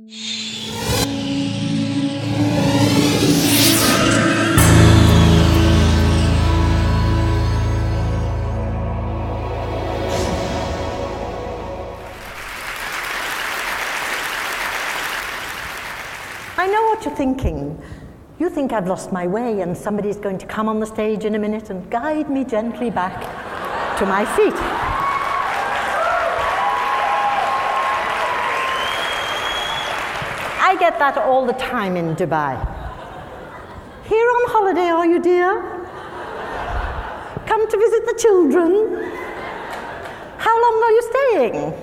I know what you're thinking. You think I've lost my way and somebody's going to come on the stage in a minute and guide me gently back to my seat. I get that all the time in Dubai. Here on holiday, are you, dear? Come to visit the children? How long are you staying?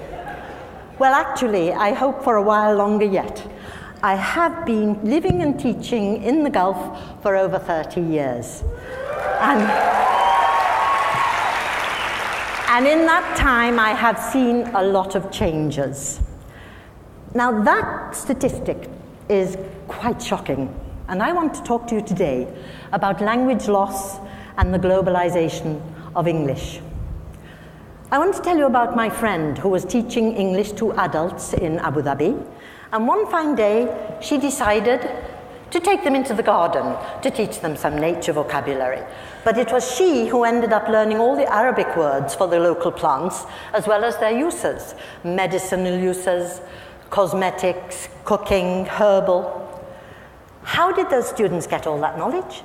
Well, actually, I hope for a while longer yet. I have been living and teaching in the Gulf for over 30 years. And in that time, I have seen a lot of changes. Now, that statistic is quite shocking, and I want to talk to you today about language loss and the globalization of English. I want to tell you about my friend who was teaching English to adults in Abu Dhabi. And one fine day, she decided to take them into the garden to teach them some nature vocabulary. But it was she who ended up learning all the Arabic words for the local plants, as well as their uses, medicinal uses, cosmetics, cooking, herbal. How did those students get all that knowledge?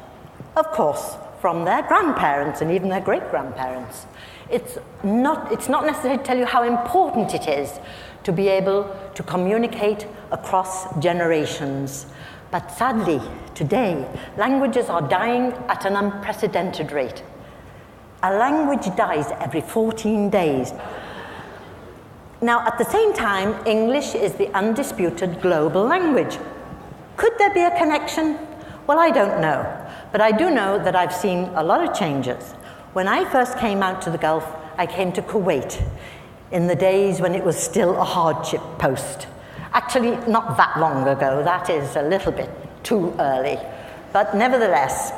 Of course, from their grandparents and even their great-grandparents. It's not necessary to tell you how important it is to be able to communicate across generations. But sadly, today, languages are dying at an unprecedented rate. A language dies every 14 days. Now, at the same time, English is the undisputed global language. Could there be a connection? Well, I don't know. But I do know that I've seen a lot of changes. When I first came out to the Gulf, I came to Kuwait in the days when it was still a hardship post. Actually, not that long ago. That is a little bit too early. But nevertheless,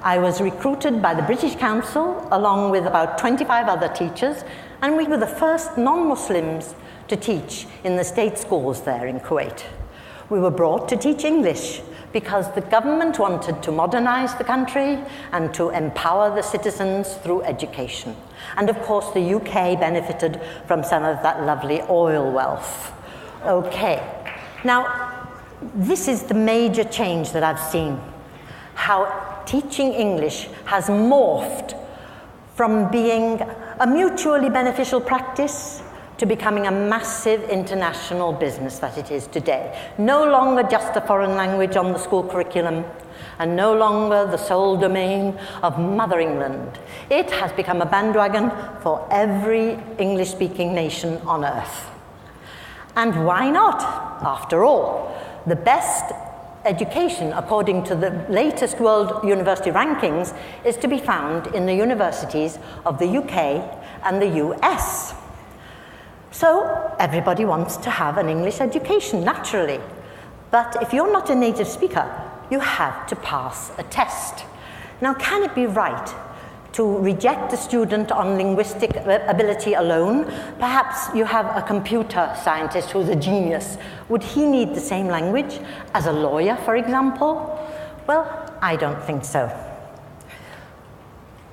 I was recruited by the British Council along with about 25 other teachers, and we were the first non-Muslims to teach in the state schools there in Kuwait. We were brought to teach English because the government wanted to modernize the country and to empower the citizens through education. And of course, the UK benefited from some of that lovely oil wealth. Okay, now this is the major change that I've seen, how teaching English has morphed from being a mutually beneficial practice to becoming a massive international business that it is today. No longer just a foreign language on the school curriculum, and no longer the sole domain of Mother England. It has become a bandwagon for every English-speaking nation on earth. And why not? After all, the best education, according to the latest World University rankings, is to be found in the universities of the UK and the US. So everybody wants to have an English education, naturally. But if you're not a native speaker, you have to pass a test. Now, can it be right to reject a student on linguistic ability alone? Perhaps you have a computer scientist who's a genius. Would he need the same language as a lawyer, for example? Well, I don't think so.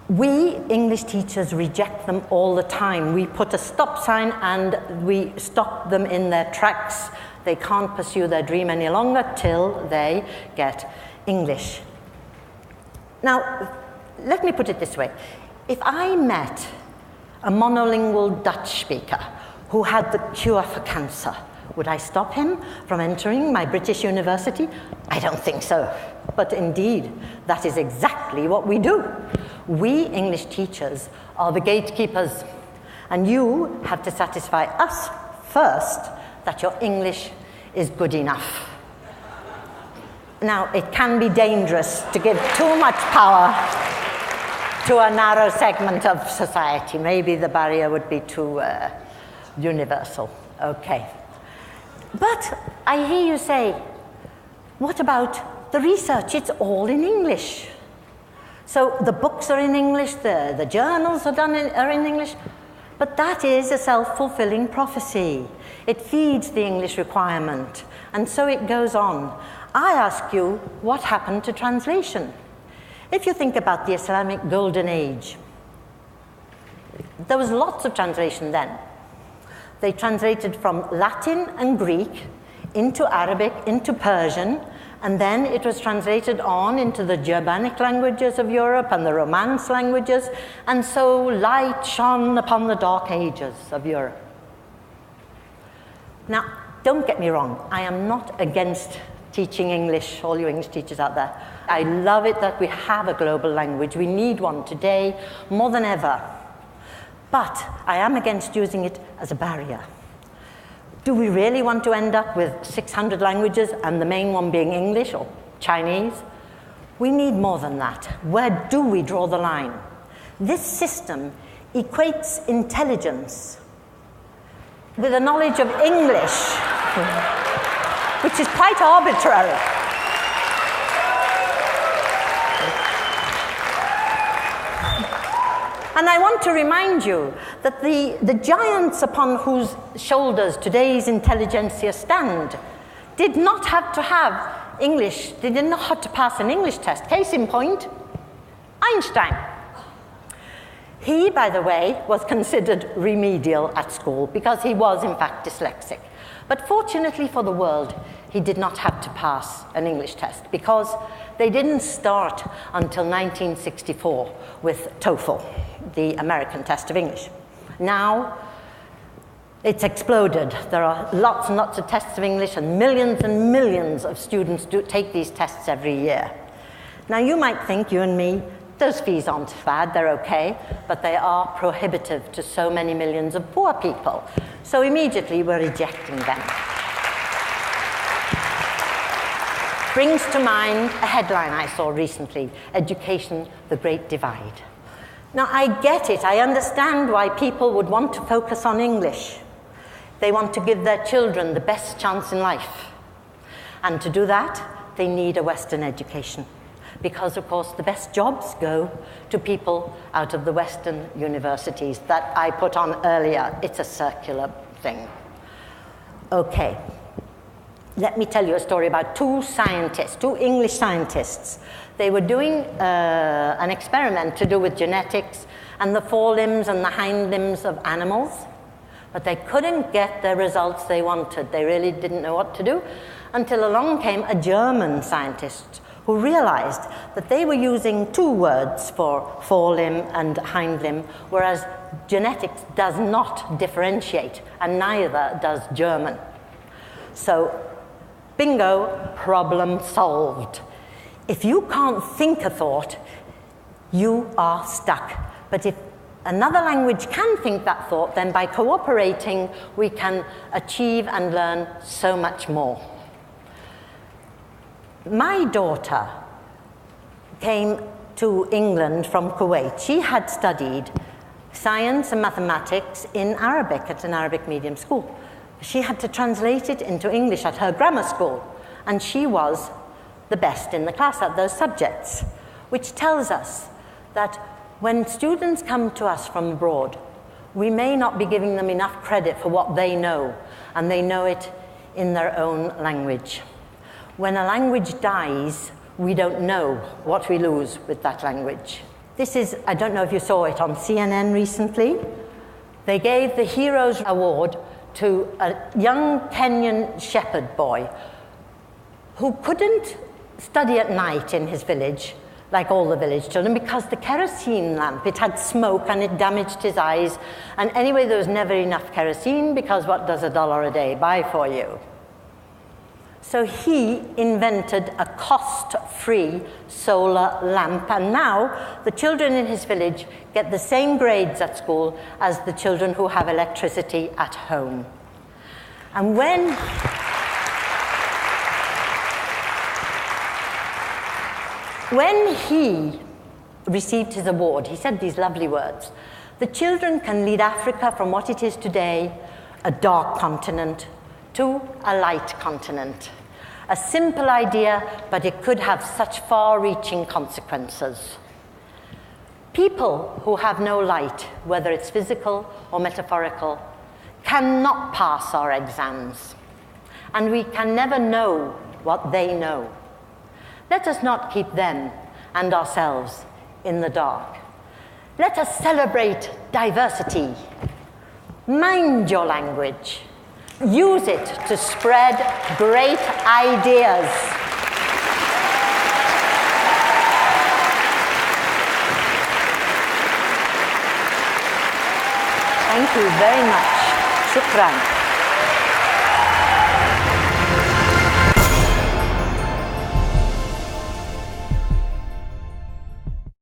We English teachers reject them all the time. We put a stop sign and we stop them in their tracks. They can't pursue their dream any longer till they get English. Now, let me put it this way. If I met a monolingual Dutch speaker who had the cure for cancer, would I stop him from entering my British university? I don't think so. But indeed, that is exactly what we do. We English teachers are the gatekeepers, and you have to satisfy us first that your English is good enough. Now, it can be dangerous to give too much power to a narrow segment of society. Maybe the barrier would be too universal. Okay. But I hear you say, what about the research? It's all in English. So the books are in English, the journals are in English, but that is a self-fulfilling prophecy. It feeds the English requirement. And so it goes on. I ask you, what happened to translation? If you think about the Islamic Golden Age, there was lots of translation then. They translated from Latin and Greek into Arabic, into Persian, and then it was translated on into the Germanic languages of Europe and the Romance languages, and so light shone upon the dark ages of Europe. Now, don't get me wrong, I am not against teaching English, all you English teachers out there. I love it that we have a global language. We need one today more than ever. But I am against using it as a barrier. Do we really want to end up with 600 languages and the main one being English or Chinese? We need more than that. Where do we draw the line? This system equates intelligence with a knowledge of English, which is quite arbitrary. And I want to remind you that the giants upon whose shoulders today's intelligentsia stand did not have to have English, they did not have to pass an English test. Case in point, Einstein. He, by the way, was considered remedial at school because he was, in fact, dyslexic. But fortunately for the world, he did not have to pass an English test because they didn't start until 1964 with TOEFL, the American test of English. Now, it's exploded. There are lots and lots of tests of English, and millions of students do take these tests every year. Now, you might think, you and me, those fees aren't bad, they're okay, but they are prohibitive to so many millions of poor people. So immediately we're rejecting them. Brings to mind a headline I saw recently, Education, the Great Divide. Now, I get it. I understand why people would want to focus on English. They want to give their children the best chance in life. And to do that, they need a Western education. Because, of course, the best jobs go to people out of the Western universities that I put on earlier. It's a circular thing. Okay. Let me tell you a story about two English scientists. They were doing an experiment to do with genetics and the forelimbs and the hind limbs of animals, but they couldn't get the results they wanted. They really didn't know what to do until along came a German scientist who realized that they were using two words for forelimb and hind limb, whereas genetics does not differentiate, and neither does German. So, bingo, problem solved. If you can't think a thought, you are stuck. But if another language can think that thought, then by cooperating, we can achieve and learn so much more. My daughter came to England from Kuwait. She had studied science and mathematics in Arabic at an Arabic medium school. She had to translate it into English at her grammar school, and she was the best in the class at those subjects, which tells us that when students come to us from abroad, we may not be giving them enough credit for what they know, and they know it in their own language. When a language dies, we don't know what we lose with that language. This is, I don't know if you saw it on CNN recently. They gave the Heroes Award to a young Kenyan shepherd boy who couldn't study at night in his village, like all the village children, because the kerosene lamp, it had smoke and it damaged his eyes. And anyway, there was never enough kerosene because what does $1 a day buy for you? So he invented a cost-free solar lamp, and now the children in his village get the same grades at school as the children who have electricity at home. And when he received his award, he said these lovely words: "The children can lead Africa from what it is today, a dark continent, to a light continent." A simple idea, but it could have such far-reaching consequences. People who have no light, whether it's physical or metaphorical, cannot pass our exams. and we can never know what they know. Let us not keep them and ourselves in the dark. Let us celebrate diversity. Mind your language. Use it to spread great ideas. Thank you very much. Shukran.